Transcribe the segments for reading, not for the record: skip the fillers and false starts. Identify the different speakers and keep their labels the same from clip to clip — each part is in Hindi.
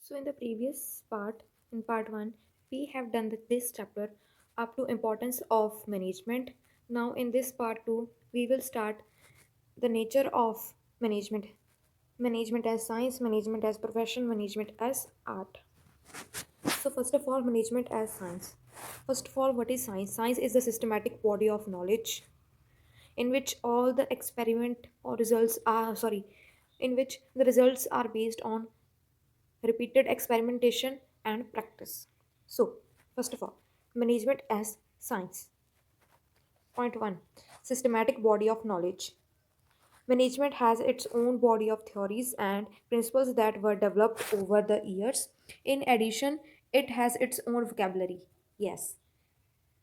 Speaker 1: So in the previous part, in part 1, we have done this chapter up to importance of management. Now in this part 2, we will start the nature of management. Management as science, management as profession, management as art. So first of all, management as science. First of all, what is science? Science is the systematic body of knowledge in which all the experiment or results are in which the results are based on repeated experimentation and practice. So, first of all, management as science. Point 1, systematic body of knowledge. Management has its own body of theories and principles that were developed over the years. In addition, it has its own vocabulary. Yes,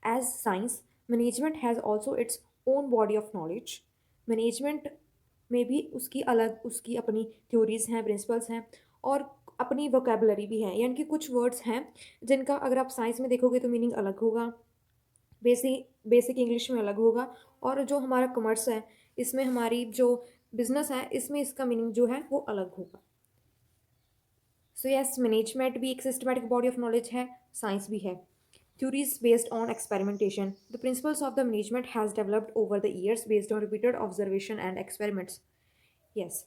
Speaker 1: as science, management has also its own body of knowledge. Management में भी उसकी अपनी थ्योरीज हैं, प्रिंसिपल्स हैं और अपनी वोकेबलरी भी है, यानी कि कुछ वर्ड्स हैं जिनका अगर आप साइंस में देखोगे तो मीनिंग अलग होगा, बेसिक इंग्लिश में अलग होगा, और जो हमारा कॉमर्स है इसमें हमारी जो बिजनेस है इसमें इसका मीनिंग जो है वो अलग होगा. सो यस, मैनेजमेंट भी एक सिस्टमैटिक बॉडी ऑफ नॉलेज है, साइंस भी है. Theories based on experimentation. The principles of the management has developed over the years based on repeated observation and experiments. Yes.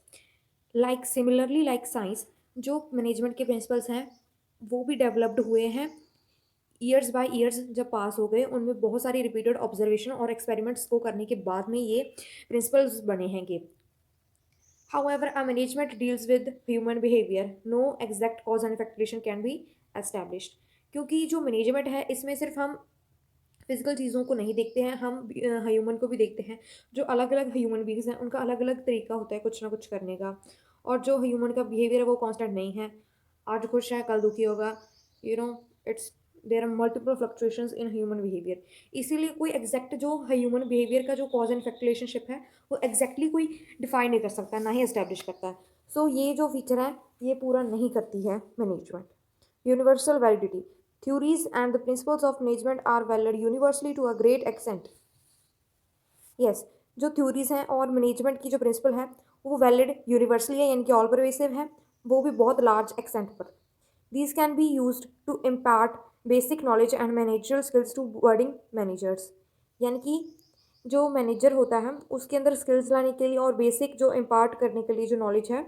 Speaker 1: Like similarly like science, जो मैनेजमेंट के प्रिंसिपल्स हैं वो भी डेवलप्ड हुए हैं ईयर्स बाय ईयर्स. जब पास हो गए उनमें बहुत सारी रिपीटेड ऑब्जर्वेशन और एक्सपेरिमेंट्स को करने के बाद में ये प्रिंसिपल्स बने हैंगे. However, a management deals with human behavior. No exact cause and effect relation can be established. क्योंकि जो मैनेजमेंट है इसमें सिर्फ हम फिजिकल चीज़ों को नहीं देखते हैं, हम ह्यूमन को भी देखते हैं. जो अलग अलग ह्यूमन बींग्स हैं उनका अलग अलग तरीका होता है कुछ ना कुछ करने का, और जो ह्यूमन का बिहेवियर है वो कांस्टेंट नहीं है. आज खुश है कल दुखी होगा. You know it's there are multiple fluctuations in human behaviour. इसीलिए कोई एग्जैक्ट जो ह्यूमन बिहेवियर का जो कॉज एंड इफेक्ट रिलेशनशिप है वो एग्जैक्टली कोई डिफाइन नहीं कर सकता, ना ही एस्टेब्लिश करता है. सो ये जो फीचर है ये पूरा नहीं करती है management. Universal validity. Theories and the principles of management are valid universally to a great extent. Yes, जो थ्योरीज हैं और मैनेजमेंट की जो प्रिंसिपल है वो वैलिड यूनिवर्सली है, यानी कि ऑल परवेसिव है, वो भी बहुत लार्ज एक्सटेंट पर. These can be use to impart basic knowledge and managerial skills to wording managers. यानी कि जो मैनेजर होता है उसके अंदर स्किल्स लाने के लिए और बेसिक जो इम्पार्ट करने के लिए जो नॉलेज है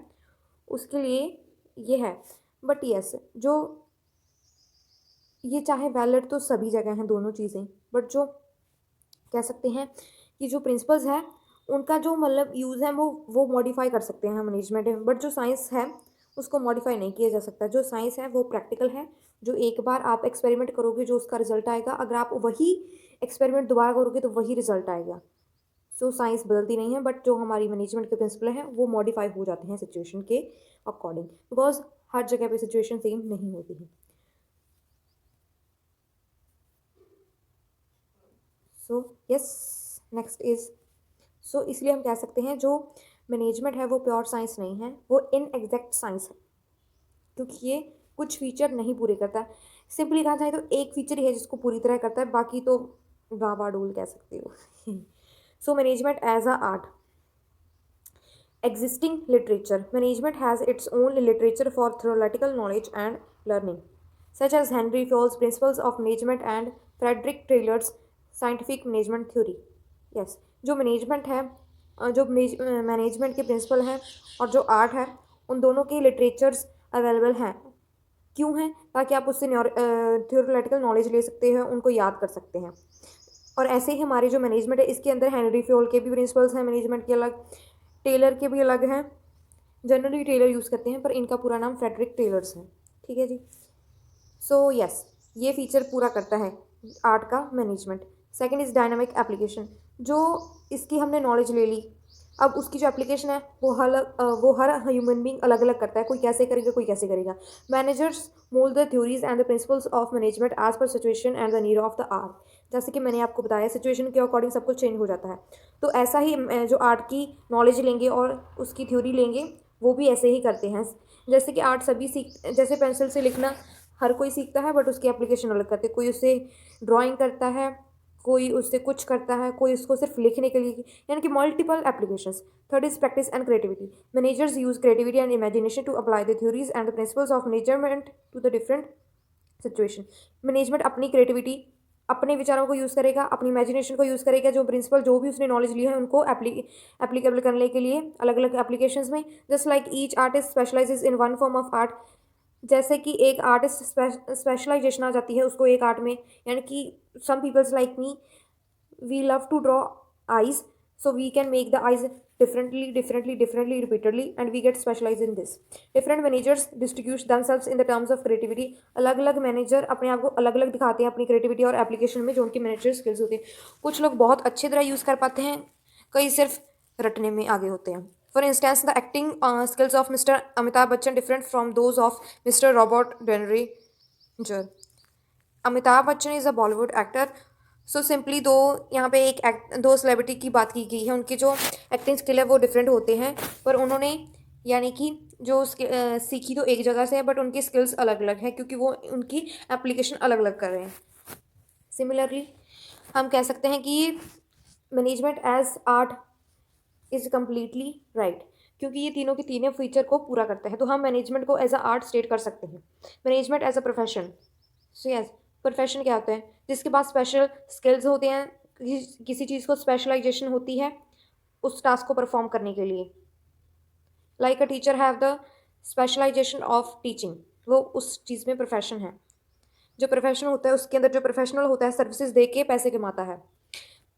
Speaker 1: उसके लिए ये है. बट यस, जो ये चाहे वैलिड तो सभी जगह हैं दोनों चीज़ें, बट जो कह सकते हैं कि जो प्रिंसिपल्स हैं उनका जो मतलब यूज़ है वो मॉडिफाई कर सकते हैं मैनेजमेंट में, बट जो साइंस है उसको मॉडिफाई नहीं किया जा सकता. जो साइंस है वो प्रैक्टिकल है. जो एक बार आप एक्सपेरिमेंट करोगे जो उसका रिजल्ट आएगा, अगर आप वही एक्सपेरिमेंट दोबारा करोगे तो वही रिजल्ट आएगा. सो साइंस बदलती नहीं है, बट जो हमारी मैनेजमेंट के प्रिंसिपल हैं वो मॉडिफाई हो जाते हैं सिचुएशन के अकॉर्डिंग, बिकॉज हर जगह पे सिचुएशन सेम नहीं होती है. सो यस, नेक्स्ट इज, सो इसलिए हम कह सकते हैं जो मैनेजमेंट है वो प्योर साइंस नहीं है, वो इन एग्जैक्ट साइंस है, क्योंकि ये कुछ फीचर नहीं पूरे करता. सिंपली कहा जाए तो एक फीचर ही है जिसको पूरी तरह करता है, बाकी तो गाबाडोल कह सकते हो. So management as a art. Existing literature. Management has its own literature for theoretical knowledge and learning, such as Henry Fayol's Principles of Management and Frederick Taylor's Scientific Management Theory. Yes, जो मैनेजमेंट है, जो मैनेजमेंट के प्रिंसिपल हैं और जो आर्ट है, उन दोनों के लिटरेचर्स अवेलेबल हैं. क्यों हैं? ताकि आप उससे थियोरेटिकल नॉलेज ले सकते हैं, उनको याद कर सकते हैं. और ऐसे ही हमारी जो मैनेजमेंट है इसके अंदर हेनरी फ्योल के भी प्रिंसिपल्स हैं मैनेजमेंट के अलग, टेलर के भी अलग हैं. जनरली टेलर यूज़ करते हैं पर इनका पूरा नाम फ्रेडरिक टेलर्स है. ठीक है जी. सो यस, ये फीचर पूरा करता है आर्ट का management. Second is dynamic application. जो इसकी हमने नॉलेज ले ली, अब उसकी जो एप्लीकेशन है वो हर ह्यूमन बींग अलग अलग करता है. कोई कैसे करेगा कोई कैसे करेगा. Managers mould the theories and the principles of management as per situation and the need of the art. जैसे कि मैंने आपको बताया सिचुएशन के अकॉर्डिंग सब कुछ चेंज हो जाता है. तो ऐसा ही जो आर्ट की नॉलेज लेंगे और उसकी थ्योरी लेंगे वो भी ऐसे ही करते हैं. जैसे कि आर्ट सभी जैसे पेंसिल से लिखना हर कोई सीखता है बट उसकी एप्लीकेशन अलग करते हैं. कोई उससे ड्राइंग करता है, कोई उससे कुछ करता है, कोई उसको सिर्फ लिखने के लिए, यानी कि multiple applications. Third is practice and creativity. Managers use creativity and imagination to apply the theories and the principles of management to the different situation. Management अपनी क्रिएटिविटी, अपने विचारों को यूज़ करेगा, अपनी इमेजिनेशन को यूज़ करेगा, जो प्रिंसिपल जो भी उसने नॉलेज ली है उनको एप्लीकेबल करने के लिए अलग अलग एप्लीकेशंस में। Just like each artist specialises in one form of art. जैसे कि एक आर्टिस्ट स्पेशलाइजेशन आ जाती है उसको एक आर्ट में, यानी कि some peoples like me, we love to draw eyes, so we can make the eyes differently repeatedly, and we get specialized in this. Different managers distinguish themselves in the terms of creativity. अलग अलग मैनेजर अपने आप को अलग अलग दिखाते हैं अपनी क्रिएटिविटी और एप्लीकेशन में, जो उनकी मैनेजर स्किल्स होती हैं। कुछ लोग बहुत अच्छी तरह यूज़ कर पाते हैं, कई सिर्फ रटने में आगे होते हैं। For instance the acting skills of mister Amitabh Bachchan different from those of mister Robert Downey Jr. Amitabh Bachchan is a Bollywood actor. So simply दो यहाँ पे दो सेलिब्रिटी की बात की गई है, उनकी जो एक्टिंग स्किल है वो डिफरेंट होते हैं, पर उन्होंने यानी कि जो सीखी तो एक जगह से है, बट उनकी स्किल्स अलग अलग है क्योंकि वो उनकी एप्लीकेशन अलग अलग कर रहे हैं। सिमिलरली हम कह सकते हैं कि management as art is completely right, क्योंकि ये तीनों के तीनों फीचर को पूरा करते हैं, तो हम मैनेजमेंट को एज अ आर्ट स्टेट कर सकते हैं। Management as a profession, so yes, profession क्या होता है? जिसके पास स्पेशल स्किल्स होते हैं, किसी चीज़ को स्पेशलाइजेशन होती है उस टास्क को परफॉर्म करने के लिए। Like a teacher have the specialisation of teaching, वो उस चीज़ में प्रोफेशन है। जो प्रोफेशन होता है उसके अंदर जो प्रोफेशनल होता है सर्विसेज दे के पैसे कमाता है।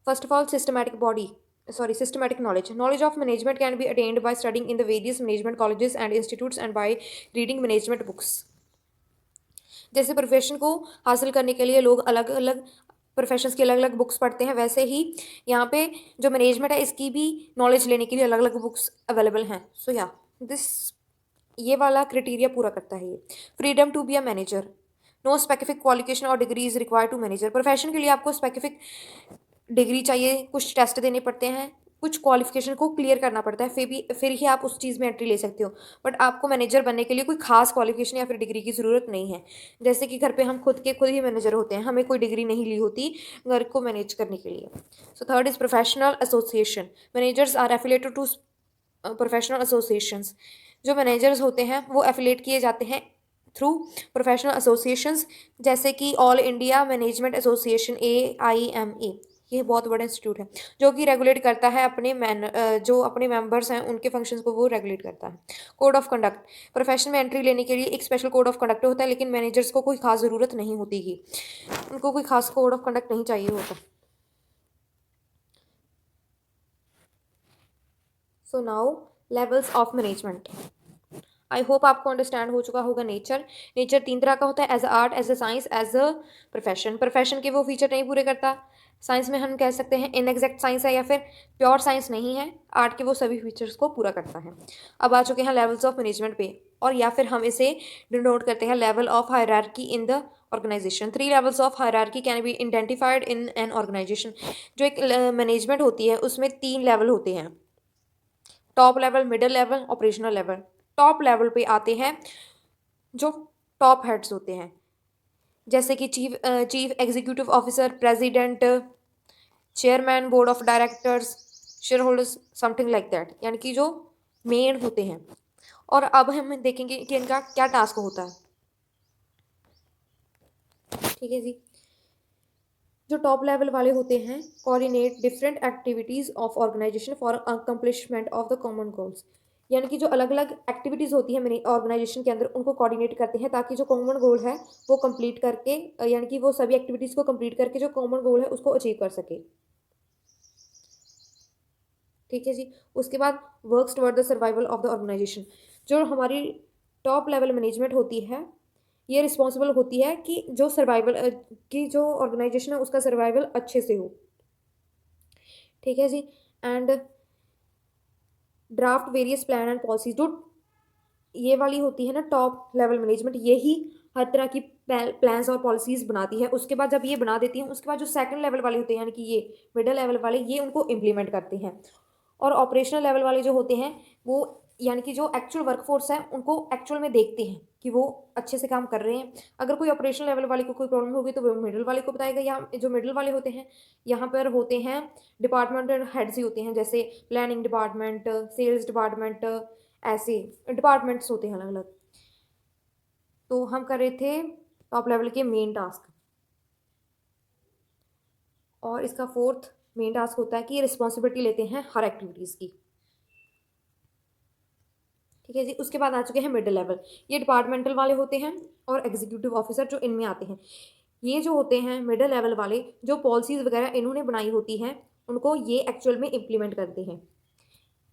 Speaker 1: First of all systematic knowledge of management can be attained by studying in the various management colleges and institutes and by reading management books. जैसे प्रोफेशन को हासिल करने के लिए लोग अलग अलग प्रोफेशंस की अलग अलग बुक्स पढ़ते हैं, वैसे ही यहाँ पे जो मैनेजमेंट है इसकी भी नॉलेज लेने के लिए अलग अलग बुक्स अवेलेबल हैं। सो या दिस ये वाला क्राइटेरिया पूरा करता है ये। Freedom to be a manager, no specific qualification और degree is required to manager. Profession के लिए आपको स्पेसिफिक डिग्री चाहिए, कुछ टेस्ट देने पड़ते हैं, कुछ क्वालिफिकेशन को क्लियर करना पड़ता है, फिर ही आप उस चीज़ में एंट्री ले सकते हो। बट आपको मैनेजर बनने के लिए कोई खास क्वालिफिकेशन या फिर डिग्री की ज़रूरत नहीं है। जैसे कि घर पे हम खुद ही मैनेजर होते हैं, हमें कोई डिग्री नहीं ली होती घर को मैनेज करने के लिए। So third is professional association. Managers are affiliated to professional associations. जो मैनेजर्स होते हैं वो एफिलेट किए जाते हैं थ्रू प्रोफेशनल एसोसिएशंस, जैसे कि all India management association AIMA। ये बहुत बड़ा इंस्टीट्यूट है जो कि रेगुलेट करता है जो अपने मेंबर्स हैं उनके फंक्शंस को वो रेगुलेट करता है। कोड ऑफ कंडक्ट, प्रोफेशन में एंट्री लेने के लिए एक स्पेशल कोड ऑफ कंडक्ट होता है, लेकिन मैनेजर्स को कोई खास ज़रूरत नहीं होती कि उनको कोई खास कोड ऑफ कंडक्ट नहीं चाहिए होता। So now levels of management. I hope आपको अंडरस्टैंड हो चुका होगा। नेचर 3 तरह का होता है, as a art, as a science, as a profession के वो फीचर नहीं पूरे करता। साइंस में हम कह सकते हैं इनएग्जैक्ट साइंस है या फिर प्योर साइंस नहीं है। आर्ट के वो सभी फीचर्स को पूरा करता है। अब आ चुके हैं लेवल्स ऑफ मैनेजमेंट पे, और या फिर हम इसे डिनोट करते हैं level of hierarchy in the organisation. 3 levels of hierarchy can be identified in an organisation. जो एक मैनेजमेंट होती है उसमें 3 लेवल होते हैं, top level, middle level, operational level. Top level पे आते हैं जो टॉप हेड्स होते हैं, जैसे कि chief executive officer, president, chairman, board of directors, share holders, something like that, यानी कि जो मेन होते हैं। और अब हम देखेंगे कि इनका क्या टास्क होता है। ठीक है जी। जो टॉप लेवल वाले होते हैं, coordinate different activities of organisation for accomplishment of the common goals. यानी कि जो अलग अलग एक्टिविटीज़ होती है मेरी ऑर्गेनाइजेशन के अंदर उनको कोऑर्डिनेट करते हैं ताकि जो कॉमन गोल है वो कंप्लीट करके, यानी कि वो सभी एक्टिविटीज़ को कंप्लीट करके जो कॉमन गोल है उसको अचीव कर सके। ठीक है जी। उसके बाद works toward the survival of the organisation. जो हमारी टॉप लेवल मैनेजमेंट होती है ये रिस्पॉन्सिबल होती है कि जो सर्वाइवल की जो ऑर्गेनाइजेशन है उसका सर्वाइवल अच्छे से हो। ठीक है जी। And draft various plan and policies. जो ये वाली होती है ना टॉप लेवल मैनेजमेंट, यही हर तरह की प्लान्स और पॉलिसीज बनाती है। उसके बाद जब ये बना देती हैं उसके बाद जो सेकंड लेवल वाले होते हैं यानी कि ये मिडिल लेवल वाले, ये उनको इम्प्लीमेंट करते हैं। और ऑपरेशनल लेवल वाले जो होते हैं वो यानी कि जो एक्चुअल वर्कफोर्स है उनको एक्चुअल में देखते हैं कि वो अच्छे से काम कर रहे हैं। अगर कोई ऑपरेशनल लेवल वाले को कोई प्रॉब्लम होगी तो वो मिडल वाले को बताएगा, या जो मिडल वाले होते हैं यहाँ पर होते हैं डिपार्टमेंटल हेड्स ही होते हैं, जैसे प्लानिंग डिपार्टमेंट, सेल्स डिपार्टमेंट, ऐसे डिपार्टमेंट्स होते हैं अलग अलग। तो हम कर रहे थे टॉप लेवल के मेन टास्क, और इसका फोर्थ मेन टास्क होता है कि ये रिस्पॉन्सिबिलिटी लेते हैं हर एक्टिविटीज़ की। ठीक है जी। उसके बाद आ चुके हैं मिडिल लेवल, ये डिपार्टमेंटल वाले होते हैं और एग्जीक्यूटिव ऑफिसर जो इनमें आते हैं। ये जो होते हैं मिडिल लेवल वाले, जो पॉलिसीज़ वगैरह इन्होंने बनाई होती हैं उनको ये एक्चुअल में इम्प्लीमेंट करते हैं।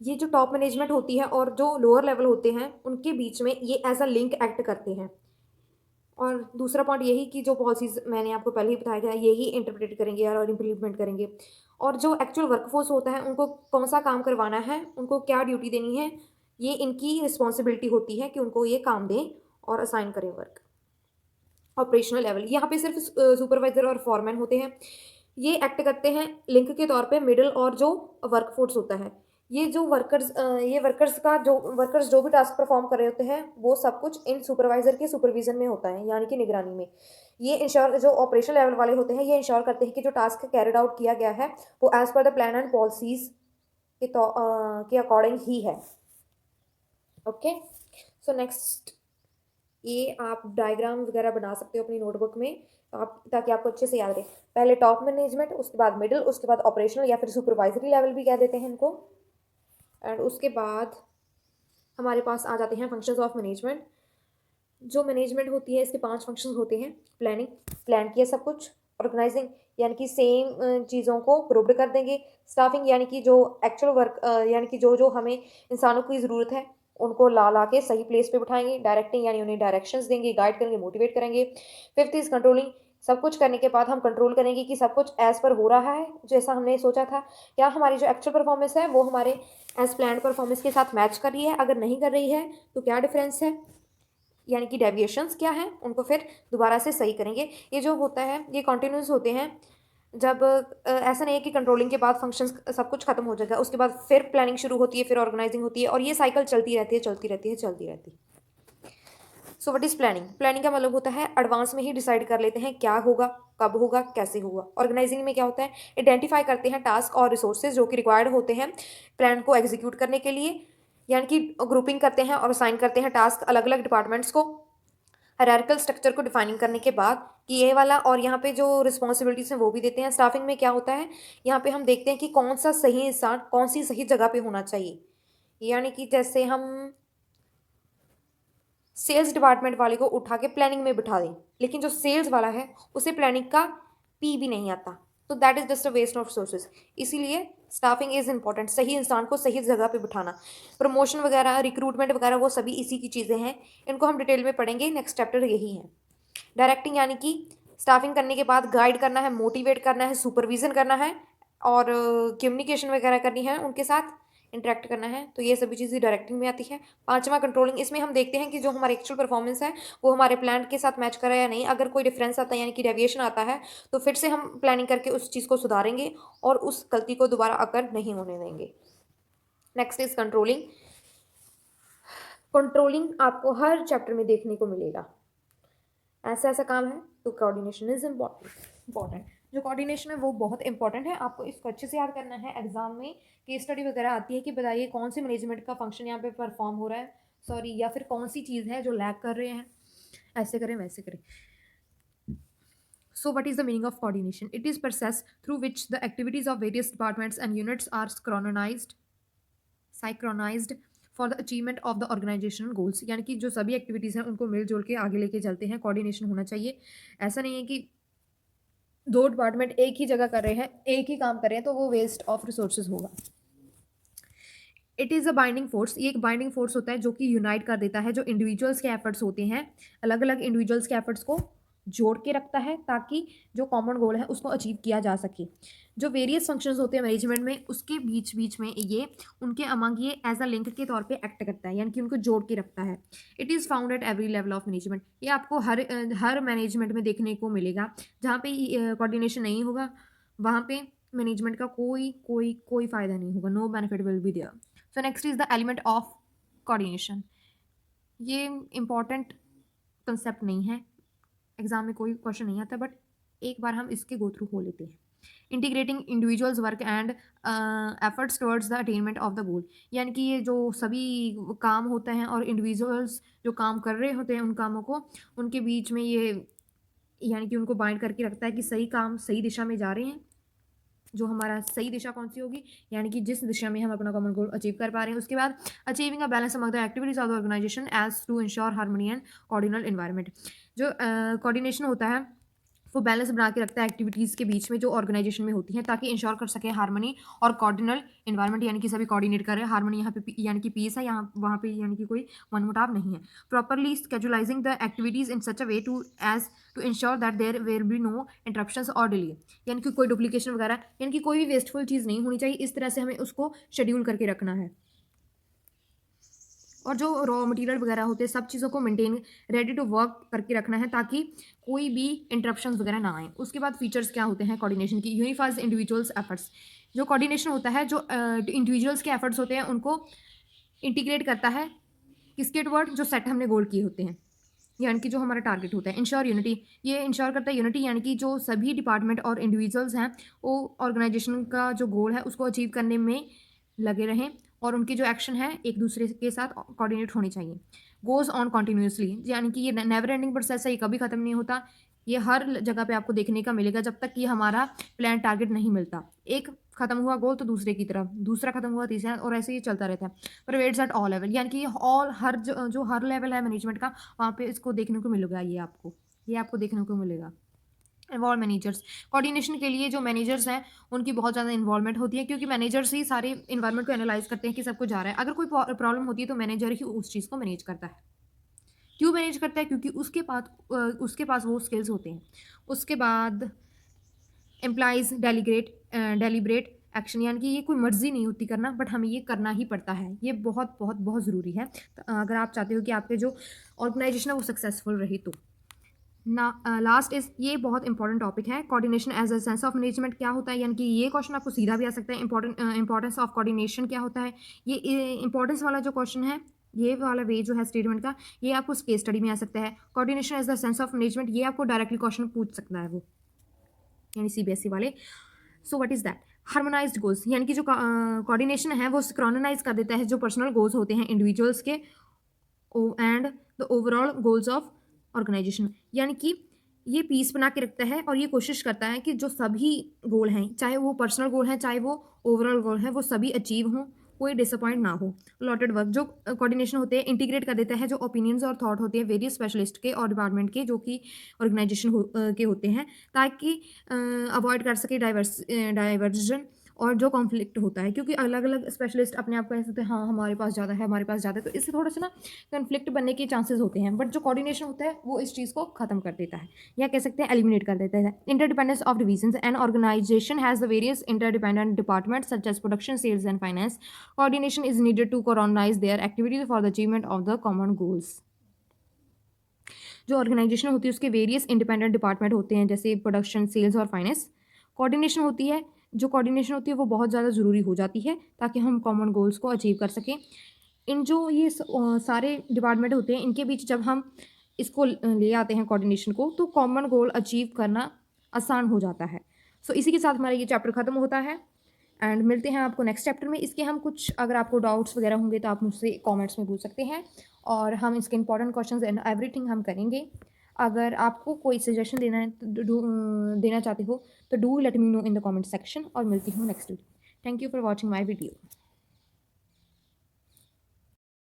Speaker 1: ये जो टॉप मैनेजमेंट होती है और जो लोअर लेवल होते हैं उनके बीच में ये एज अ लिंक एक्ट करते हैं। और दूसरा पॉइंट यही कि जो पॉलिसीज़ मैंने आपको पहले ही बताया गया यही इंटरप्रेट करेंगे और इम्प्लीमेंट करेंगे। और जो एक्चुअल वर्कफोर्स होता है उनको कौन सा काम करवाना है, उनको क्या ड्यूटी देनी है, ये इनकी रिस्पॉन्सिबिलिटी होती है कि उनको ये काम दें और असाइन करें वर्क। ऑपरेशनल लेवल, यहाँ पे सिर्फ सुपरवाइजर और फॉरमैन होते हैं। ये एक्ट करते हैं लिंक के तौर पे मिडिल और जो वर्कफोर्स होता है। ये वर्कर्स जो भी टास्क परफॉर्म कर रहे होते हैं वो सब कुछ इन सुपरवाइजर के सुपरविजन में होता है, यानी कि निगरानी में। ये इंश्योर, जो ऑपरेशनल लेवल वाले होते हैं ये इंश्योर करते हैं कि जो टास्क कैरिड आउट किया गया है वो as per the plan and policies के अकॉर्डिंग ही है। ओके, सो नेक्स्ट, ये आप डायग्राम वगैरह बना सकते हो अपनी नोटबुक में, आप ताकि आपको अच्छे से याद रहे। पहले टॉप मैनेजमेंट, उसके बाद मिडिल, उसके बाद ऑपरेशनल या फिर सुपरवाइजरी लेवल भी कह देते हैं इनको, एंड उसके बाद हमारे पास आ जाते हैं फंक्शंस ऑफ मैनेजमेंट। जो मैनेजमेंट होती है इसके 5 फंक्शंस होते हैं। प्लानिंग, प्लान किया सब कुछ। ऑर्गेनाइजिंग, यानी कि सेम चीज़ों को ग्रुप्ड कर देंगे। स्टाफिंग, यानी कि जो एक्चुअल वर्क, यानी कि जो जो हमें इंसानों की ज़रूरत है उनको ला ला के सही प्लेस पे बिठाएंगे। डायरेक्टिंग, यानी उन्हें डायरेक्शंस देंगे, गाइड करेंगे, मोटिवेट करेंगे। फिफ्थ इज़ कंट्रोलिंग, सब कुछ करने के बाद हम कंट्रोल करेंगे कि सब कुछ एज़ पर हो रहा है जैसा हमने सोचा था, क्या हमारी जो एक्चुअल परफॉर्मेंस है वो हमारे एज प्लान परफॉर्मेंस के साथ मैच कर रही है। अगर नहीं कर रही है तो क्या डिफरेंस है, यानी कि डेविएशंस क्या हैं, उनको फिर दोबारा से सही करेंगे। ये जो होता है ये कॉन्टिन्यूस होते हैं। जब ऐसा नहीं है कि कंट्रोलिंग के बाद फंक्शंस सब कुछ खत्म हो जाएगा, उसके बाद फिर प्लानिंग शुरू होती है, फिर ऑर्गेनाइजिंग होती है, और ये साइकिल चलती रहती है चलती रहती है चलती रहती है। So what is planning? Planning का मतलब होता है एडवांस में ही डिसाइड कर लेते हैं क्या होगा, कब होगा, कैसे होगा। ऑर्गेनाइजिंग में क्या होता है, आइडेंटिफाई करते हैं टास्क और रिसोर्सेज जो कि रिक्वायर्ड होते हैं प्लान को एग्जीक्यूट करने के लिए, यानी कि ग्रुपिंग करते हैं और असाइन करते हैं टास्क अलग अलग डिपार्टमेंट्स को। हायरार्किकल स्ट्रक्चर को डिफाइनिंग करने के बाद कि ये वाला, और यहाँ पे जो रिस्पॉन्सिबिलिटीज हैं वो भी देते हैं। स्टाफिंग में क्या होता है, यहाँ पे हम देखते हैं कि कौन सा सही इंसान कौन सी सही जगह पे होना चाहिए। यानी कि जैसे हम सेल्स डिपार्टमेंट वाले को उठा के प्लानिंग में बिठा दें, लेकिन जो सेल्स वाला है उसे प्लानिंग का पी भी नहीं आता, तो that is just a waste of resources. इसीलिए स्टाफिंग इज इंपॉर्टेंट, सही इंसान को सही जगह पे बिठाना। प्रमोशन वगैरह, रिक्रूटमेंट वगैरह वो सभी इसी की चीज़ें हैं, इनको हम डिटेल में पढ़ेंगे, नेक्स्ट चैप्टर यही है। डायरेक्टिंग, यानी कि स्टाफिंग करने के बाद गाइड करना है, मोटिवेट करना है, सुपरविजन करना है, और कम्युनिकेशन वगैरह करनी है, उनके साथ इंटरेक्ट करना है, तो ये सभी चीज़ें डायरेक्टिंग में आती है। पांचवा कंट्रोलिंग, इसमें हम देखते हैं कि जो हमारी एक्चुअल परफॉर्मेंस है वो हमारे प्लान के साथ मैच कर रहा है या नहीं। अगर कोई डिफरेंस आता है यानी कि डेविएशन आता है तो फिर से हम प्लानिंग करके उस चीज़ को सुधारेंगे और उस गलती को दोबारा अगर नहीं होने देंगे। Next is controlling. कंट्रोलिंग आपको हर चैप्टर में देखने को मिलेगा, ऐसा ऐसा काम है, तो कोऑर्डिनेशन इज इम्पॉर्टेंट। जो कोऑर्डिनेशन है वो बहुत इंपॉर्टेंट है, आपको इसको अच्छे से याद करना है। एग्जाम में केस स्टडी वगैरह आती है कि बताइए कौन सी मैनेजमेंट का फंक्शन यहाँ पे परफॉर्म हो रहा है, सॉरी, या फिर कौन सी चीज़ है जो लैग कर रहे हैं, ऐसे करें वैसे करें। So, what is the meaning of coordination? It is process through which the activities of various departments and units are synchronized for the achievement of the organisational goals. यानी कि जो सभी एक्टिविटीज़ हैं उनको मिलजुल के आगे लेके चलते हैं, कोऑर्डिनेशन होना चाहिए। ऐसा नहीं है कि दो डिपार्टमेंट एक ही जगह कर रहे हैं, एक ही काम कर रहे हैं, तो वो वेस्ट ऑफ रिसोर्सेज होगा। It is a binding force, ये एक बाइंडिंग फोर्स होता है जो कि यूनाइट कर देता है जो इंडिविजुअल्स के एफर्ट्स होते हैं, अलग अलग इंडिविजुअल्स के एफर्ट्स को जोड़ के रखता है ताकि जो कॉमन गोल है उसको अचीव किया जा सके। जो वेरियस फंक्शंस होते हैं मैनेजमेंट में उसके बीच बीच में ये उनके अमंग ये एज अ लिंक के तौर पे एक्ट करता है, यानी कि उनको जोड़ के रखता है। It is found at every level of management, ये आपको हर मैनेजमेंट में देखने को मिलेगा। जहाँ पे कोऑर्डिनेशन नहीं होगा वहाँ पे मैनेजमेंट का कोई फ़ायदा नहीं होगा, no benefit will be there. So next is the element of coordination, ये इम्पॉर्टेंट कंसेप्ट नहीं है, एग्जाम में कोई क्वेश्चन नहीं आता, बट एक बार हम इसके गो थ्रू हो लेते हैं। Integrating individuals work and efforts towards the attainment of the goal, यानी कि ये जो सभी काम होते हैं और इंडिविजुअल्स जो काम कर रहे होते हैं उन कामों को, उनके बीच में ये यानी कि उनको बाइंड करके रखता है कि सही काम सही दिशा में जा रहे हैं। जो हमारा सही दिशा कौन सी होगी, यानी कि जिस दिशा में हम अपना कॉमन गोल अचीव कर पा रहे हैं। उसके बाद achieving a balance among the activities of the organisation as to ensure harmony and cordial environment. जो कोऑर्डिनेशन होता है वो बैलेंस बना के रखता है एक्टिविटीज़ के बीच में जो ऑर्गेनाइजेशन में होती हैं, ताकि इंश्योर कर सके हार्मनी और कोऑर्डिनल एनवायरनमेंट, यानी कि सभी कोऑर्डिनेट कर रहे हैं। हार्मनी यहाँ पे यानी कि पीस है, यहाँ वहाँ पे यानी कि कोई मनमुटाव नहीं है। Properly scheduling the activities in such a way to ensure that there will be no interruptions और डिले, यानी कि कोई डुप्लीकेशन वगैरह, यानी कि कोई भी वेस्टफुल चीज़ नहीं होनी चाहिए। इस तरह से हमें उसको शेड्यूल करके रखना है। और जो रॉ मटेरियल वगैरह होते हैं सब चीज़ों को मेंटेन रेडी टू वर्क करके रखना है, ताकि कोई भी इंटरप्शन वगैरह ना आए। उसके बाद फीचर्स क्या होते हैं कोऑर्डिनेशन की, यूनिफाइज इंडिविजुअल्स एफर्ट्स। जो कोऑर्डिनेशन होता है, जो इंडिविजुअल्स के एफर्ट्स होते हैं उनको इंटीग्रेट करता है किसके टुवर्ड, जो सेट हमने गोल किए होते हैं, यानी कि जो हमारा टारगेट होता है। इंश्योर यूनिटी, ये इंश्योर करता है यूनिटी, यानी कि जो सभी डिपार्टमेंट और इंडिविजुअल्स हैं वो ऑर्गेनाइजेशन का जो गोल है उसको अचीव करने में लगे रहें, और उनके जो एक्शन है एक दूसरे के साथ कोऑर्डिनेट होने चाहिए। गोज़ ऑन कॉन्टिन्यूसली, यानी कि ये नेवर एंडिंग प्रोसेस है, ये कभी ख़त्म नहीं होता। ये हर जगह पे आपको देखने का मिलेगा जब तक कि हमारा प्लान टारगेट नहीं मिलता। एक खत्म हुआ गोल तो दूसरे की तरफ, दूसरा खत्म हुआ तीसरा, और ऐसे ही चलता रहता है। प्रोवाइड्स एट ऑल लेवल, यानी कि ऑल हर जो हर लेवल है मैनेजमेंट का, वहाँ पे इसको देखने को मिलेगा। ये आपको देखने को मिलेगा। इन्वॉल्व मैनेजर्स, कोऑर्डिनेशन के लिए जो मैनेजर्स हैं उनकी बहुत ज़्यादा इन्वॉल्वमेंट होती है, क्योंकि मैनेजर्स ही सारे इन्वायरमेंट को एनालाइज करते हैं कि सब कुछ जा रहा है। अगर कोई प्रॉब्लम होती है तो मैनेजर ही उस चीज़ को मैनेज करता है। क्यों मैनेज करता है? क्योंकि उसके पास वो स्किल्स होते हैं। उसके बाद एम्प्लॉइज डेलीब्रेट एक्शन, यानी कि ये कोई मर्जी नहीं होती करना, बट हमें ये करना ही पड़ता है। ये बहुत बहुत बहुत ज़रूरी है अगर आप चाहते हो कि आपके जो ऑर्गेनाइजेशन है वो सक्सेसफुल रहे तो। ना लास्ट इज, ये बहुत इंपॉर्टेंट टॉपिक है, coordination as a sense of management क्या होता है, यानी कि ये क्वेश्चन आपको सीधा भी आ सकता है। इंपॉर्टेंस ऑफ कोऑर्डिनेशन क्या होता है, ये इंपॉर्टेंस वाला जो क्वेश्चन है, ये वाला वे जो है स्टेटमेंट का, ये आपको केस स्टडी में आ सकता है। Coordination as the sense of management, ये आपको डायरेक्टली क्वेश्चन पूछ सकता है वो, यानी सीबीएसई वाले। So what is that? Harmonised goals, यानी कि जो कोऑर्डिनेशन है वो सिंक्रोनाइज कर देता है जो पर्सनल गोल्स होते हैं इंडिविजुअल्स के and the overall goals of organisation, यानी कि ये पीस बना के रखता है और ये कोशिश करता है कि जो सभी गोल हैं, चाहे वो पर्सनल गोल हैं चाहे वो ओवरऑल गोल है, वो सभी अचीव हों, कोई डिसअपॉइंट ना हो। लॉटेड वर्क, जो कोऑर्डिनेशन होते हैं इंटीग्रेट कर देता है जो ओपिनियंस और थॉट होते हैं वेरियस स्पेशलिस्ट के और डिपार्टमेंट के, जो कि ऑर्गेनाइजेशन के होते हैं, ताकि अवॉइड कर सके डाइवर्जन और जो कॉन्फ्लिक्ट होता है, क्योंकि अलग अलग स्पेशलिस्ट अपने आप को ऐसे होते हैं, हाँ हमारे पास ज़्यादा है, हमारे पास ज़्यादा है, तो इससे थोड़ा सा ना कन्फ्लिक्ट बनने के चांसेस होते हैं। बट जो कोऑर्डिनेशन होता है वो इस चीज़ को खत्म कर देता है, या कह सकते हैं एलिमिनेट कर देता है। Interdependence of divisions, an organisation has the various interdependent departments such as production, sales and finance. Coordination is needed to coorganise their activities for the achievement of the common goals. जो ऑर्गेनाइजेशन होती है उसके वेरियस इंडिपेंडेंट डिपार्टमेंट होते हैं, जैसे प्रोडक्शन, सेल्स और फाइनेंस। कोऑर्डिनेशन होती है, जो कोऑर्डिनेशन होती है वो बहुत ज़्यादा ज़रूरी हो जाती है ताकि हम कॉमन गोल्स को अचीव कर सकें। इन जो ये सारे डिपार्टमेंट होते हैं इनके बीच जब हम इसको ले आते हैं कोऑर्डिनेशन को, तो कॉमन गोल अचीव करना आसान हो जाता है। सो इसी के साथ हमारा ये चैप्टर ख़त्म होता है एंड मिलते हैं आपको नेक्स्ट चैप्टर में। इसके हम कुछ, अगर आपको डाउट्स वगैरह होंगे तो आप मुझसे कमेंट्स में पूछ सकते हैं, और हम इसके इंपॉर्टेंट क्वेश्चंस एंड एवरीथिंग हम करेंगे। अगर आपको कोई सजेशन देना है तो देना चाहते हो तो do let me know in the comment section, और मिलती हूँ next video. Thank you for watching my video.